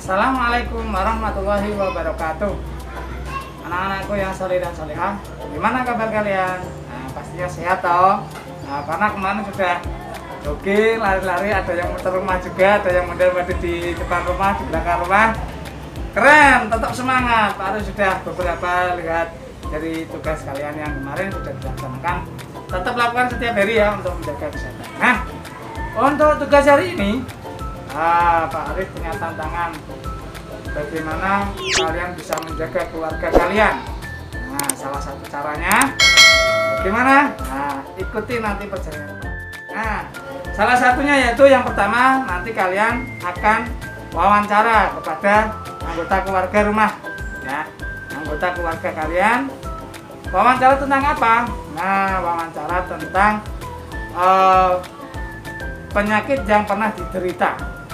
Assalamualaikum warahmatullahi wabarakatuh. Anak-anakku yang soleh dan solehah, gimana kabar kalian? Nah, pastinya sehat toh. Nah, karena kemarin sudah jogging, lari-lari, ada yang muter rumah juga, ada yang model-model di depan rumah, di belakang rumah. Keren, tetap semangat. Baru sudah beberapa lihat dari tugas kalian yang kemarin sudah dilaksanakan. Tetap lakukan setiap hari ya untuk menjaga kesehatan. Nah, untuk tugas hari ini, Pak Arif punya tantangan bagaimana kalian bisa menjaga keluarga kalian. Nah, salah satu caranya bagaimana? Nah, ikuti nanti perjalanan. Nah, salah satunya yaitu yang pertama, nanti kalian akan wawancara kepada anggota keluarga rumah, ya, anggota keluarga kalian. Wawancara tentang apa? Nah, wawancara tentang penyakit yang pernah diderita.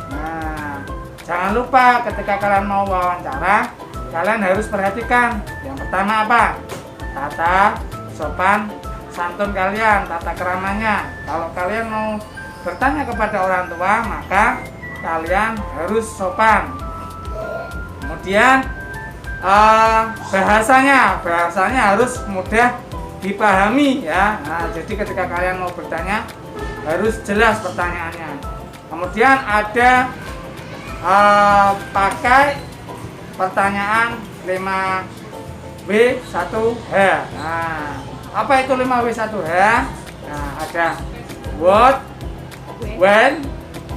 Nah, jangan lupa ketika kalian mau wawancara, kalian harus perhatikan. Yang pertama apa? Tata sopan santun kalian, tata keramanya. Kalau kalian mau bertanya kepada orang tua, maka kalian harus sopan. Kemudian bahasanya harus mudah dipahami ya. Nah, jadi ketika kalian mau bertanya harus jelas pertanyaannya. Kemudian ada pakai pertanyaan 5W1H. Nah, apa itu 5W1H? Nah, ada what, when,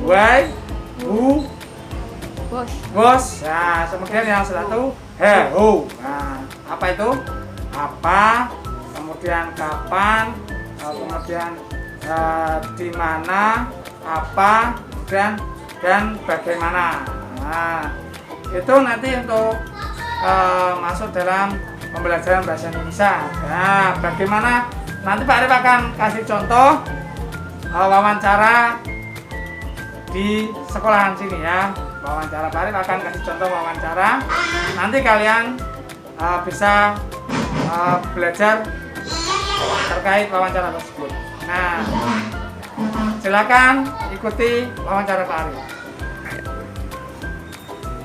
why, who, was. Nah, kemudian yang satu who. Nah, apa itu? Apa, kemudian kapan, kemudian di mana, apa, dan bagaimana. Nah, itu nanti untuk masuk dalam pembelajaran bahasa Indonesia. Nah, bagaimana nanti Pak Arif akan kasih contoh wawancara di sekolahan sini ya. Wawancara Pak Arif akan kasih contoh wawancara. Nanti kalian bisa belajar terkait wawancara tersebut. Nah, silakan ikuti wawancara Pak Arif.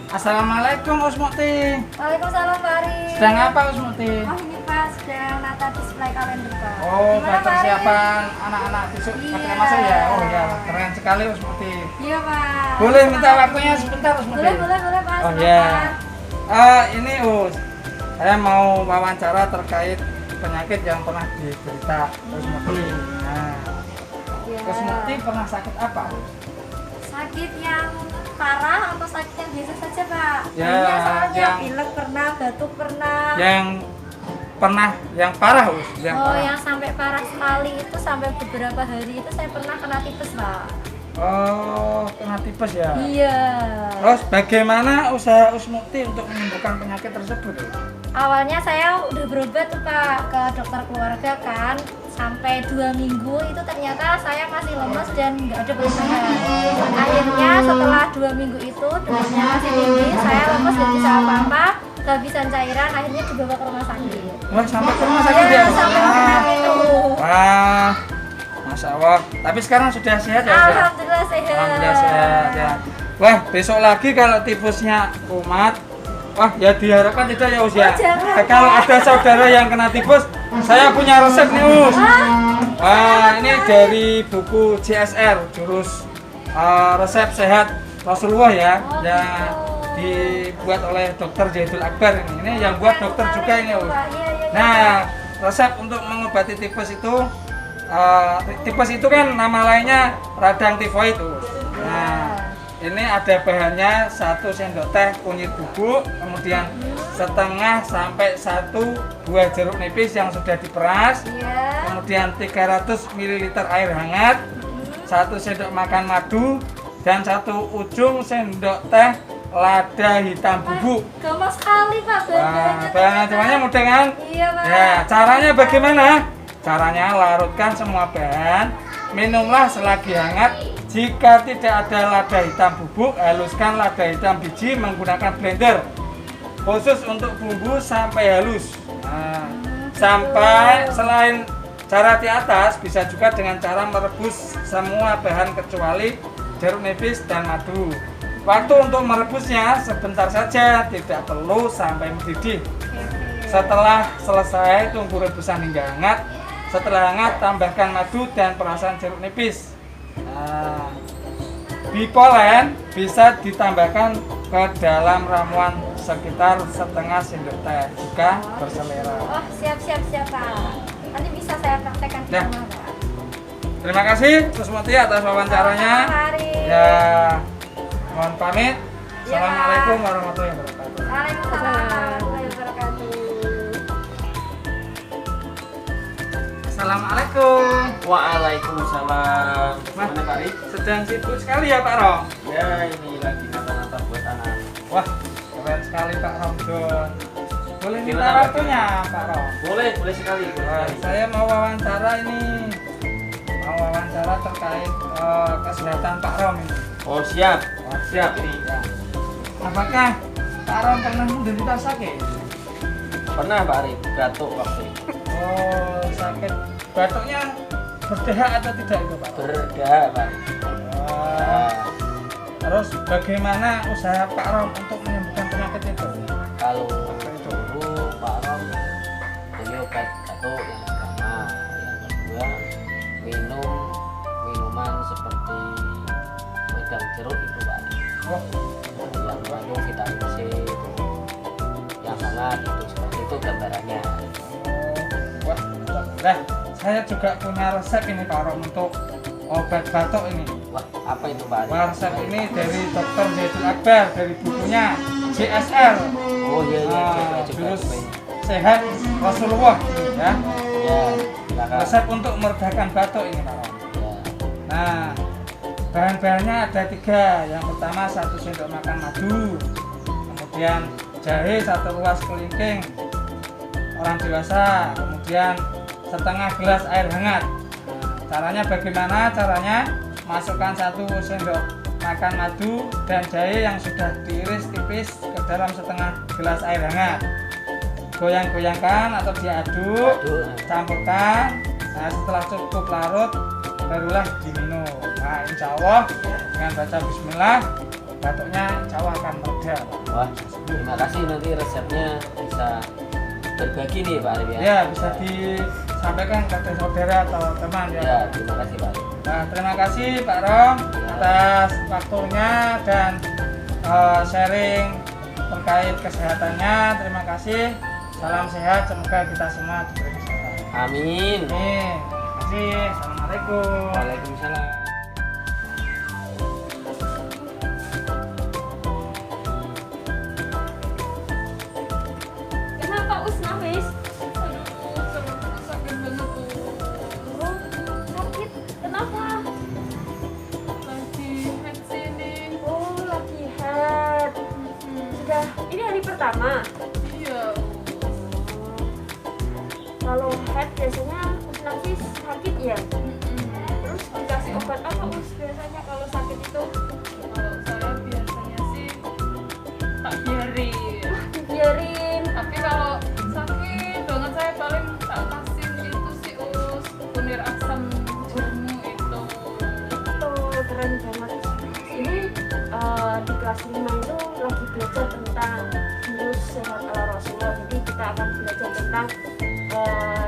Assalamualaikum Usmuti. Waalaikumsalam Pak Arif. Sedang apa Usmuti? Oh ini Pak, sedang nata display kalender Pak. Oh, Gimana, Pak persiapan anak-anak besok Iya. ketika masuk ya. Oh ya, keren sekali Usmuti. Iya Pak. Boleh minta waktunya sebentar Usmuti? Boleh Pak. Oh silakan. ya. Ini saya mau wawancara terkait penyakit yang pernah diderita Usmuti. Nah, Iya. Usmuti pernah sakit apa? Sakit yang parah atau sakit yang biasa saja Pak? Ya, Iya, soalnya yang- pilek pernah, batuk pernah. Yang parah yang Oh parah. yang sampai parah sekali itu sampai beberapa hari itu saya pernah kena tipes Pak. Oh, kena tipes ya. Iya. Terus bagaimana usaha Usmuti untuk menyembuhkan penyakit tersebut? Awalnya saya udah berobat tuh Pak ke dokter keluarga kan, sampai 2 minggu itu ternyata saya masih lemes dan nggak ada perubahan. Akhirnya setelah 2 minggu itu demamnya masih tinggi, saya lemes nggak bisa apa-apa, kehabisan cairan, akhirnya dibawa ke rumah sakit. Wah, sampai ke rumah sakit Ya, ya? sampai rumah sakit tuh. Wah, Masya Allah. Tapi sekarang sudah sehat ya? Ustaz? Alhamdulillah sehat. Alhamdulillah sehat ya. Wah, besok lagi kalau tipesnya kumat, wah ya diharapkan tidak ya Us ya. Oh, jangan. Nah, kalau ada saudara yang kena tipes, saya punya resep nih Us. Wah, ini dari buku CSR, jurus resep sehat Rasulullah ya, Oh, yang gitu. dibuat oleh Dr. Zaidul Akbar ini. Ini yang buat dokter juga ini Us. Iya. Nah, resep untuk mengobati tipes itu kan nama lainnya radang tifoid tuh. Nah, ini ada bahannya 1 sendok teh kunyit bubuk, kemudian setengah sampai 1 buah jeruk nipis yang sudah diperas, Iya. kemudian 300 ml air hangat, 1 sendok makan madu, dan 1 ujung sendok teh lada hitam bubuk. Gampang sekali Pak Nah, bahan-bahannya. bahan-bahannya mudah kan? Iya Pak. Ya, caranya bagaimana? Caranya larutkan semua bahan, minumlah selagi hangat. Jika tidak ada lada hitam bubuk, haluskan lada hitam biji menggunakan blender khusus untuk bumbu sampai halus. Nah, sampai selain cara di atas, bisa juga dengan cara merebus semua bahan kecuali jeruk nipis dan madu. Waktu untuk merebusnya sebentar saja, tidak perlu sampai mendidih. Setelah selesai, tunggu rebusan hingga hangat. Setelah hangat, tambahkan madu dan perasan jeruk nipis. Nah, bipolen bisa ditambahkan ke dalam ramuan sekitar setengah sendok teh jika berselera. Oh, siap Pak. Nanti bisa saya praktekkan di Ya. rumah Pak. Terima kasih Kusmati atas wawancaranya. Hari. Ya, mohon pamit. Ya, Assalamualaikum Pak. warahmatullahi wabarakatuh. Waalaikumsalam warahmatullahi wabarakatuh. Assalamualaikum. Waalaikumsalam. Mas, Mana Pak Rik? sedang sibuk sekali ya Pak Rom? Ya ini lagi nata-nata buat anak. Wah, keren sekali Pak Romdon. Boleh minta Gimana, Pak? waktunya Pak Rom? Boleh sekali. Wah, saya mau wawancara ini. Mau wawancara terkait kesehatan Pak Rom ini. Oh siap. Siap ini. Ya. Apakah Pak Rom pernah menderita sakit? Pernah Pak Rik batuk waktu itu. Oh, sakit. Batuknya berdahak atau tidak itu Pak Rom? Berdahak Pak. Wah. Nah, Terus bagaimana usaha Pak Rom untuk menyembuhkan penyakit itu? kalau dulu Pak Rom beli obat batuk yang pertama, yang kedua minuman seperti wedang jeruk itu Pak Rik. Oh, Yang mengandung vitamin C itu, yang hangat itu seperti itu gambarannya. wah, alhamdulillah. Saya juga punya resep ini Pak Rom untuk obat batuk ini. Wah apa itu Pak Rik? Wah, resep ini dari Dr. Zaidul Akbar dari bukunya JSR. Oh iya Ah, coba jurus ini. sehat Rasulullah ya. Ya, silakan. Resep untuk meredakan batuk ini Pak Rom. Ya. Nah, bahan-bahannya ada 3. Yang pertama 1 sendok makan madu, kemudian jahe 1 ruas kelingking orang dewasa, kemudian setengah gelas air hangat. Nah, caranya bagaimana? Caranya masukkan 1 sendok makan madu dan jahe yang sudah diiris tipis ke dalam setengah gelas air hangat. Goyang-goyangkan atau diaduk, Aduh. campurkan. Nah, setelah cukup larut barulah diminum. Nah, insya Allah dengan baca bismillah batuknya insya Allah akan mereda. Wah, terima kasih, nanti resepnya bisa berbagi nih Pak Arif ya. Ya, bisa disampaikan ke saudara atau teman ya. Ya, terima kasih Pak Arif. Nah, terima kasih Pak Rom atas waktunya dan sharing terkait kesehatannya. Terima kasih. Salam sehat, semoga kita semua diberi kesehatan. Amin. Terima kasih. Assalamualaikum. Waalaikumsalam. Kenapa Usnawis? Sakit banget tuh. Oh, sakit. Kenapa? Lagi head sini. Oh, lagi head. Sudah, ini hari pertama. Iya. Kalau head biasanya Usnawis sakit ya? Terus dikasih obat apa Us biasanya kalau sakit itu? Kalau saya biasanya sih tak biarin. Dibiarin. Tapi kalau sakit banget saya paling tak kasih itu sih kunir asam jamu itu. Tuh, keren banget. Ini di kelas 5 itu lagi belajar tentang jurus sehat ala Rasulullah. Jadi kita akan belajar tentang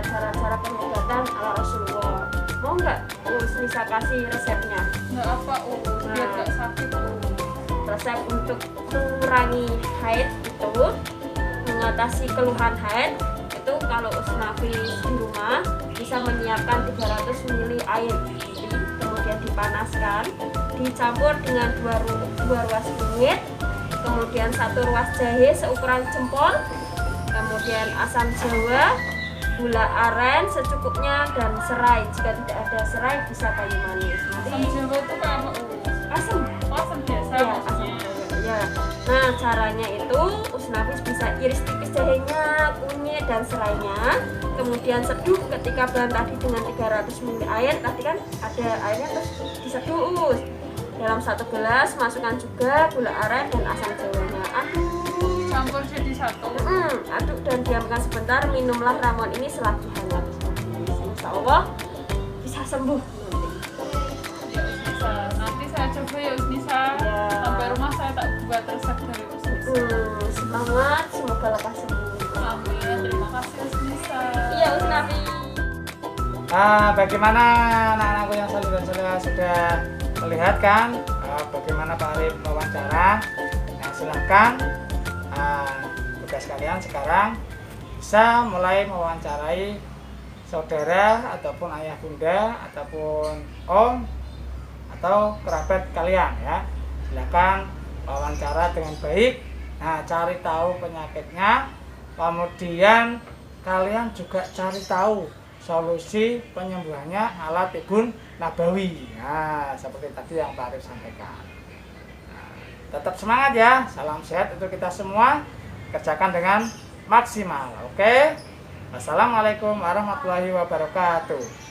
cara-cara pengobatan ala Rasulullah. Mau nggak Us bisa kasih resepnya? Nggak apa biar nggak sakit Resep untuk mengurangi haid itu, mengatasi keluhan haid itu kalau Usnafis di rumah bisa menyiapkan 300 ml air putih, kemudian dipanaskan, dicampur dengan 2 ruas kunyit, kemudian 1 ruas jahe seukuran jempol, kemudian asam jawa, gula aren secukupnya, dan serai. Jika tidak ada serai bisa kayu manis. asam jawa itu kayak apa Asam. asam biasa Ya, asam maksudnya. jawa. Ya. Nah, caranya itu Usnafis bisa iris tipis jahenya, kunyit, dan serainya. Kemudian seduh ketika bahan tadi dengan 300 ml air. Tadi kan ada airnya, terus diseduh Us. Dalam 1 gelas masukkan juga gula aren dan asam jawanya. Aduk. Campur jadi satu. Aduk dan diamkan sebentar. Minumlah ramuan ini selagi hangat. Insya Allah bisa sembuh nanti. Ya Usnisa, nanti saya coba ya Usnisa. Ya. Sampai rumah saya buat resep dari Usnisa. Semangat, semoga lekas sembuh. Amin, terima kasih Usnisa. Iya, Usnafi. Bagaimana anak-anakku yang salih dan salihah sudah melihat kan bagaimana Pak Arif mewawancara. Nah, silahkan tugas kalian sekarang bisa mulai mewawancarai saudara ataupun ayah bunda ataupun om atau kerabat kalian ya. Silakan wawancara dengan baik. Nah, cari tahu penyakitnya, kemudian kalian juga cari tahu solusi penyembuhannya ala tibun nabawi. Nah, seperti tadi yang Pak Arif sampaikan. Nah, tetap semangat ya, salam sehat untuk kita semua, kerjakan dengan maksimal. Oke, wassalamualaikum warahmatullahi wabarakatuh.